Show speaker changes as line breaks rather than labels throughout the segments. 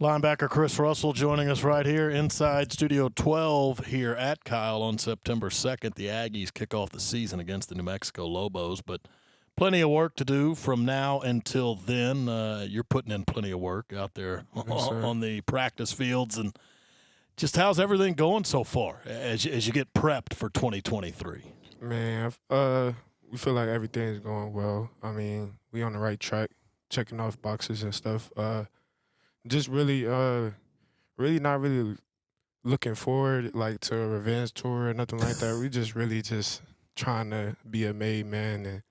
Linebacker Chris Russell joining us right here inside Studio 12 here at Kyle on September 2nd. The Aggies kick off the season against the New Mexico Lobos, but plenty of work to do from now until then. You're putting in plenty of work out there on the practice fields. And just how's everything going so far as you get prepped for 2023?
Man, we feel like everything's going well. I mean, we on the right track, checking off boxes and stuff. Just really not really looking forward like to a revenge tour or nothing like that. We just really just trying to be a made man and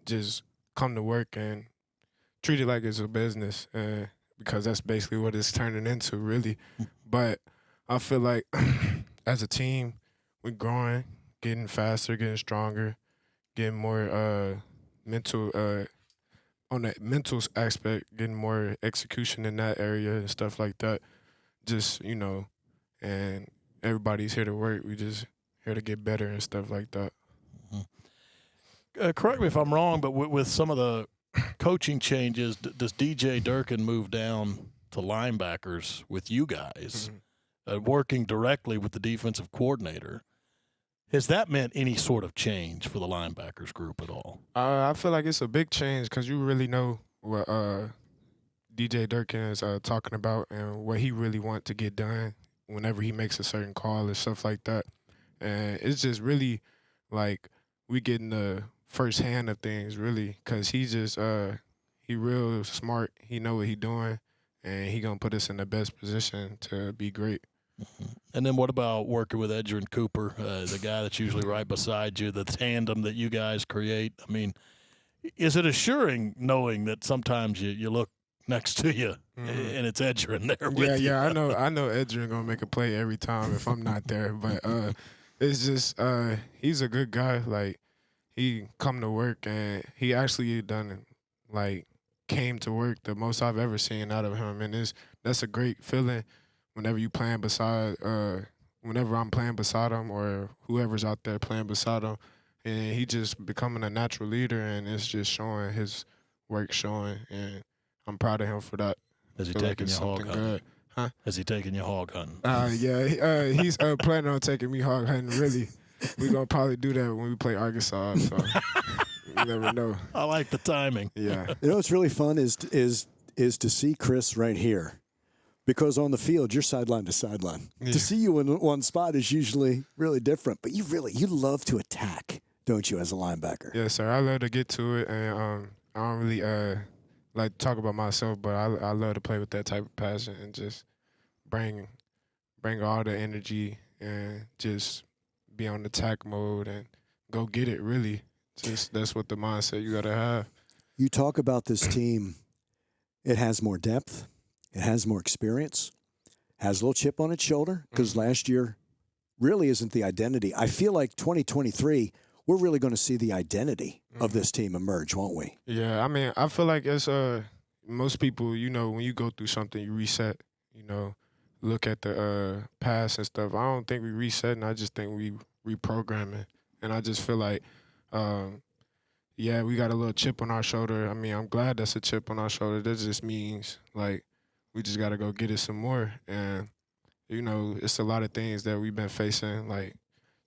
just come to work and treat it like it's a business, because that's basically what it's turning into, really. But I feel like as a team, we're growing, getting faster, getting stronger, getting more mental on that mental aspect, getting more execution in that area and stuff like that. Just, and everybody's here to work. We just here to get better and stuff like that.
Correct me if I'm wrong, but with some of the coaching changes, does DJ Durkin move down to linebackers with you guys, working directly with the defensive coordinator? Has that meant any sort of change for the linebackers group at all?
I feel like it's a big change because you really know what DJ Durkin is talking about and what he really wants to get done whenever he makes a certain call and stuff like that. And it's just really like we getting the first hand of things, really, because he's just he real smart. He know what he doing, and he going to put us in the best position to be great.
And then what about working with Edgerrin Cooper, the guy that's usually right beside you, the tandem that you guys create? I mean, is it assuring knowing that sometimes you look next to you and it's Edgerrin there with you?
Yeah, I know Edgerrin going to make a play every time if I'm not there. But it's just he's a good guy. Like, he come to work, and he actually came to work the most I've ever seen out of him. And that's a great feeling. Whenever whenever I'm playing beside him or whoever's out there playing beside him, and he just becoming a natural leader, and it's just showing his work showing, and I'm proud of him for that.
Has he taken you hog hunting? Huh? Has he taken you hog hunting?
Yeah, he's planning on taking me hog hunting, really. We're going to probably do that when we play Arkansas, so you never know.
I like the timing.
Yeah.
You know what's really fun is to see Chris right here. Because on the field, you're sideline to sideline. Yeah. To see you in one spot is usually really different. But you love to attack, don't you, as a linebacker?
Yes, sir. I love to get to it, and I don't really like to talk about myself, but I love to play with that type of passion and just bring all the energy and just be on attack mode and go get it, really. Just that's what the mindset you got to have.
You talk about this team. It has more depth. It has more experience, has a little chip on its shoulder because last year really isn't the identity. I feel like 2023, we're really going to see the identity of this team emerge, won't we?
Yeah, I mean, I feel like it's most people, when you go through something, you reset, look at the past and stuff. I don't think we resetting. I just think we reprogramming. And I just feel like, we got a little chip on our shoulder. I mean, I'm glad that's a chip on our shoulder. That just means, like, we just got to go get it some more. And, it's a lot of things that we've been facing, like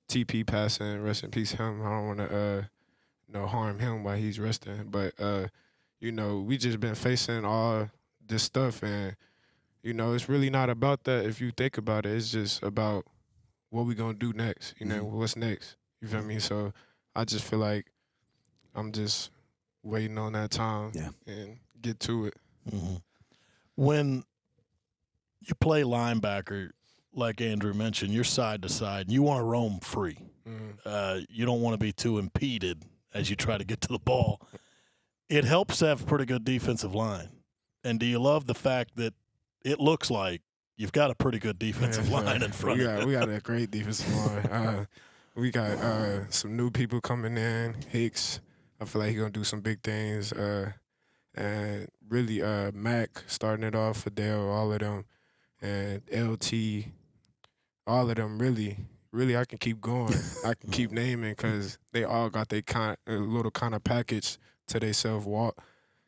TP passing, rest in peace him. I don't want to, harm him while he's resting. But, we just been facing all this stuff. And, it's really not about that if you think about it. It's just about what we going to do next, what's next. You feel me? So I just feel like I'm just waiting on that time and get to it.
Mm-hmm. When you play linebacker, like Andrew mentioned, you're side to side, and you want to roam free. You don't want to be too impeded as you try to get to the ball. It helps to have a pretty good defensive line. And do you love the fact that it looks like you've got a pretty good defensive line in front of you?
We got a great defensive line. We got some new people coming in. Hicks, I feel like he's going to do some big things. And really, Mac starting it off, Fidel, all of them, and LT, all of them. Really, I can keep going. I can keep naming because they all got their little kind of package to themselves. Walt,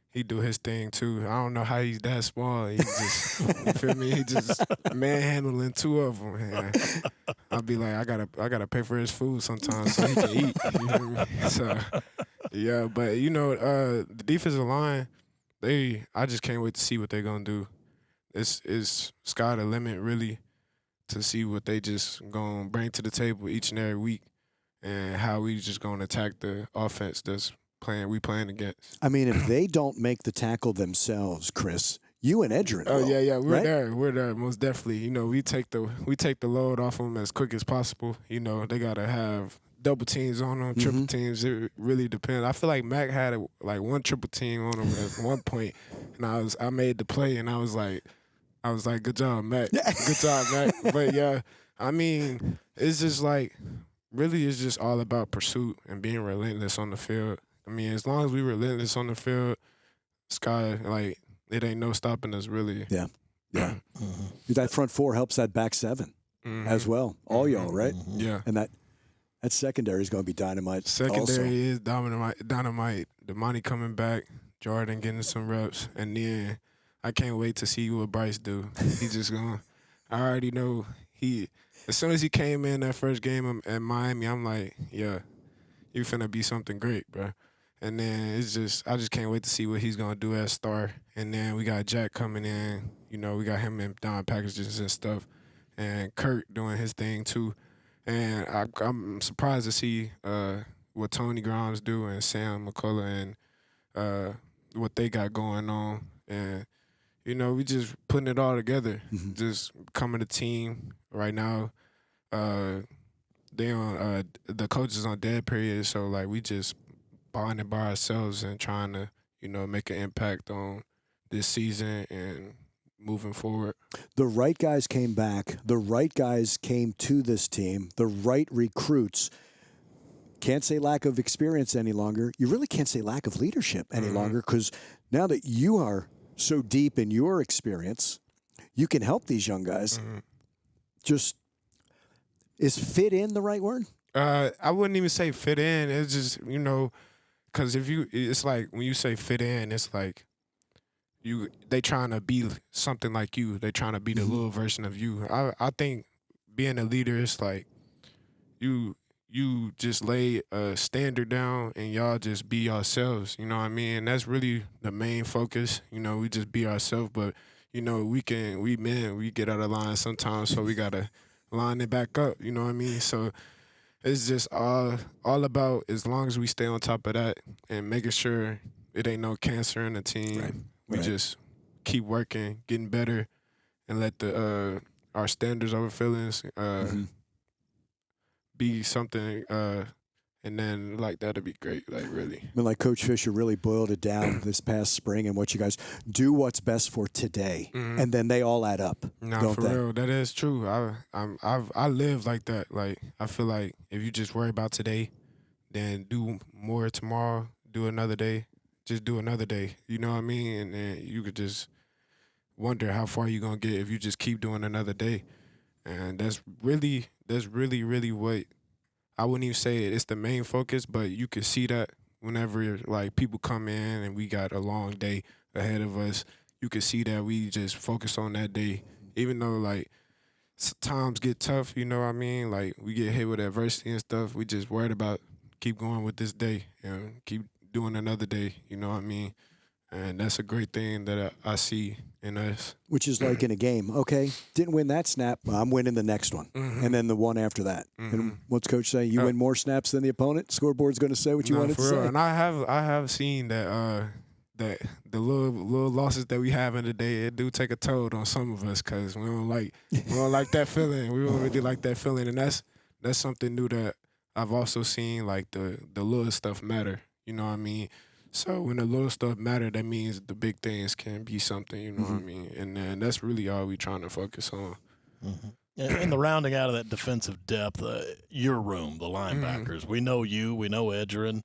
he do his thing too. I don't know how he's that small. He just, you feel me? He just manhandling 2 of them. And I'll be like, I gotta pay for his food sometimes so he can eat. You know what I mean? So yeah, but the defensive line, I just can't wait to see what they're gonna do. It's sky the limit really to see what they just gonna bring to the table each and every week and how we just gonna attack the offense we playing against.
I mean, if they don't make the tackle themselves, Chris, you and Edgerrin.
Oh
will,
yeah,
right?
We're there most definitely. We take the load off them as quick as possible. They gotta have double teams on them, triple teams. It really depends. I feel like Mac had like 1 triple team on him at one point, and I made the play, and I was like, good job, Mac. Good job, Mac. But yeah, I mean, it's just like really, it's just all about pursuit and being relentless on the field. I mean, as long as we relentless on the field, sky, like, it ain't no stopping us, really.
Yeah. That front 4 helps that back 7 as well. All y'all, right?
Yeah.
And that secondary is going to be dynamite.
Secondary is dynamite. The money coming back, Jordan getting some reps, and then I can't wait to see what Bryce do. He just going. I already know as soon as he came in that first game at Miami, I'm like, yeah, you finna be something great, bro. And then I just can't wait to see what he's gonna do as star. And then we got Jack coming in. We got him in Don packages and stuff, and Kurt doing his thing too. And I'm surprised to see what Tony Grimes do and Sam McCullough and what they got going on. And we just putting it all together, just becoming a team right now. They on the coaches on dead period, so like we just bonding by ourselves and trying to make an impact on this season and moving forward.
The right guys came back. The right guys came to this team. The right recruits. Can't say lack of experience any longer. You really can't say lack of leadership any longer, because now that you are so deep in your experience, you can help these young guys. Just, is fit in the right word?
I wouldn't even say fit in. It's just, because it's like when you say fit in, it's like they trying to be something like you. They trying to be the little version of you. I think being a leader is like you just lay a standard down and y'all just be yourselves. You know what I mean? And that's really the main focus. We just be ourselves, but we get out of line sometimes, so we gotta line it back up. You know what I mean? So it's just all about, as long as we stay on top of that and making sure it ain't no cancer in the team.
Right.
We just keep working, getting better, and let our standards over feelings be something, and then like that'd be great. Like really.
I mean, like Coach Fisher really boiled it down this past spring, and what you guys do, what's best for today, and then they all add up.
No, for real, that is true. I live like that. Like I feel like if you just worry about today, then do more tomorrow. Do another day. Just do another day. You know what I mean? And then you could just wonder how far you're gonna get if you just keep doing another day. And that's really what, I wouldn't even say it's the main focus, but you can see that whenever like people come in and we got a long day ahead of us, you can see that we just focus on that day. Even though like times get tough, you know what I mean? Like we get hit with adversity and stuff, we just worried about keep going with this day and keep doing another day, you know what I mean? And that's a great thing that I see in us.
Which is like in a game. Okay, didn't win that snap, I'm winning the next one. And then the one after that. And what's Coach saying? You win more snaps than the opponent? Scoreboard's going to say what you wanted to say.
And I have seen that that the little losses that we have in the day, it do take a toll on some of us, because we don't like that feeling. We don't really like that feeling. And that's something new that I've also seen, like the little stuff matter. You know what I mean? So when the little stuff matter, that means the big things can be something, you know what I mean? And then that's really all we trying to focus on.
And the rounding out of that defensive depth, your room, the linebackers. We know you, we know Edgerrin,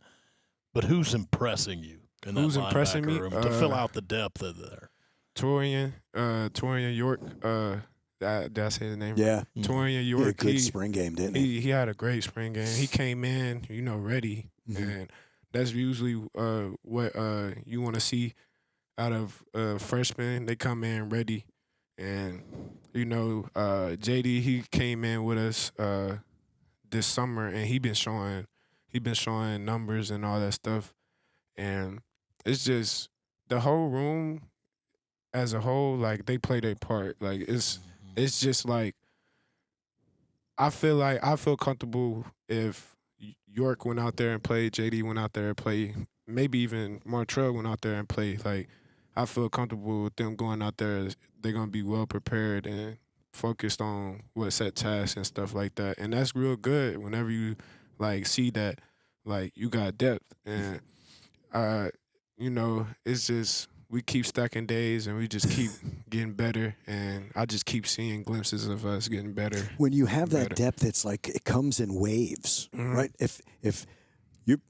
but who's impressing you in that linebacker room to fill out the depth of there?
Torian York, did I say his name?
Yeah.
Torian York.
He had a good spring game, didn't he?
He had a great spring game. He came in, ready, and that's usually what you want to see out of freshmen. They come in ready, and JD, he came in with us this summer, and he been showing numbers and all that stuff, and it's just the whole room as a whole, like they play their part. Like it's just like I feel comfortable if York went out there and played, JD went out there and played, maybe even Martrell went out there and played. Like I feel comfortable with them going out there. They're gonna be well prepared and focused on what set tasks and stuff like that. And that's real good whenever you like see that like you got depth. And it's just we keep stacking days and we just keep getting better, and I just keep seeing glimpses of us getting better.
When you have that depth, it's like it comes in waves, right? If you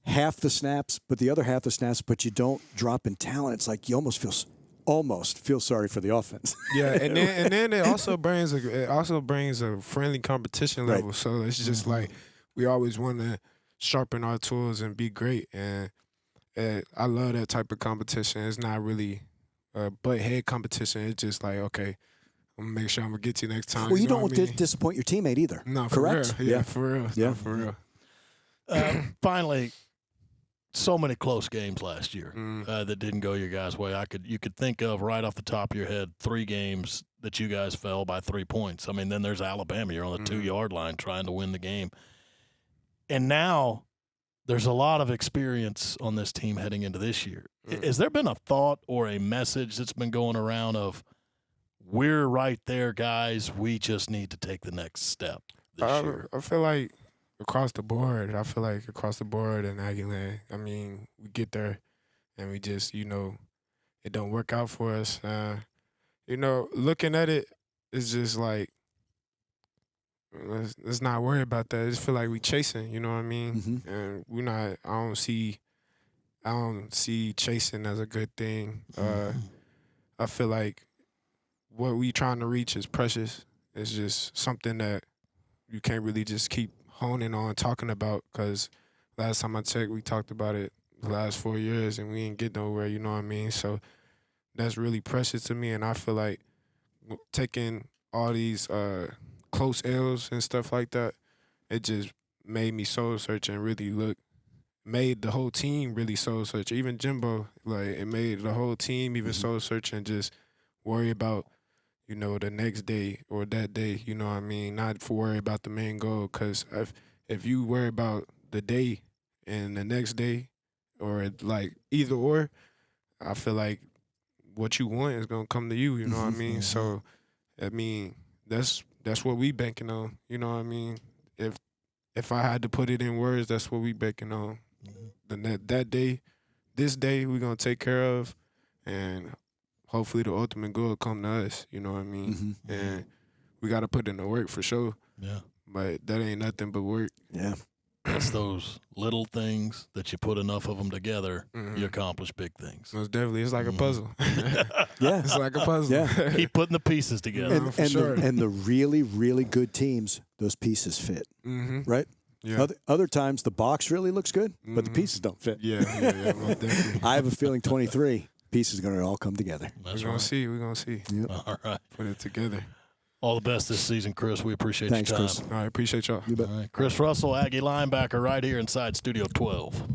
half the snaps, but the other half the snaps, but you don't drop in talent, it's like you almost feel sorry for the offense.
Yeah, and then it also brings a friendly competition level. Right. So it's just like we always want to sharpen our tools and be great. And I love that type of competition. It's not really a butt-head competition. It's just like, okay, I'm going to make sure I'm going to get to you next time.
Well, you don't want to disappoint your teammate either.
No, for
correct?
Real. Yeah, for real.
Yeah.
No, for real.
Finally, so many close games last year that didn't go your guys' way. You could think of right off the top of your head 3 games that you guys fell by 3 points. I mean, then there's Alabama. You're on the 2-yard line trying to win the game. And now there's a lot of experience on this team heading into this year. Has there been a thought or a message that's been going around of we're right there, guys, we just need to take the next step this year?
I feel like across the board in Aggieland, I mean, we get there and we just, it don't work out for us. Looking at it, it's just like, let's not worry about that. I just feel like we chasing, you know what I mean? And we're not. I don't see chasing as a good thing. I feel like what we trying to reach is precious. It's just something that you can't really just keep honing on talking about, because last time I checked, we talked about it the last 4 years and we ain't get nowhere. You know what I mean? So that's really precious to me, and I feel like taking all these close L's and stuff like that, it just made me soul search and really made the whole team really soul search. Even Jimbo, like it made the whole team even soul search and just worry about, the next day or that day, you know what I mean? Not for worry about the main goal, because if you worry about the day and the next day, or like either or, I feel like what you want is gonna come to you, you know what I mean? So, I mean, that's what we banking on, you know what I mean? If I had to put it in words, that's what we banking on. That day, this day, we're gonna take care of, and hopefully the ultimate goal come to us, you know what I mean? And we got to put in the work for sure.
Yeah.
But that ain't nothing but work.
Yeah.
It's those little things that you put enough of them together, you accomplish big things.
Most definitely. It's like a puzzle.
Yeah.
It's like a puzzle.
Yeah.
Keep putting the pieces together.
And the really, really good teams, those pieces fit, right?
Yeah.
Other times the box really looks good, but the pieces don't fit.
Yeah, most definitely.
I have a feeling 23 pieces are going to all come together.
That's
We're going to see.
Yep.
All right.
Put it together.
All the best this season, Chris. We appreciate
Thanks,
your time.
Chris.
All right, appreciate y'all.
You bet.
All right. Chris Russell, Aggie linebacker, right here inside Studio 12.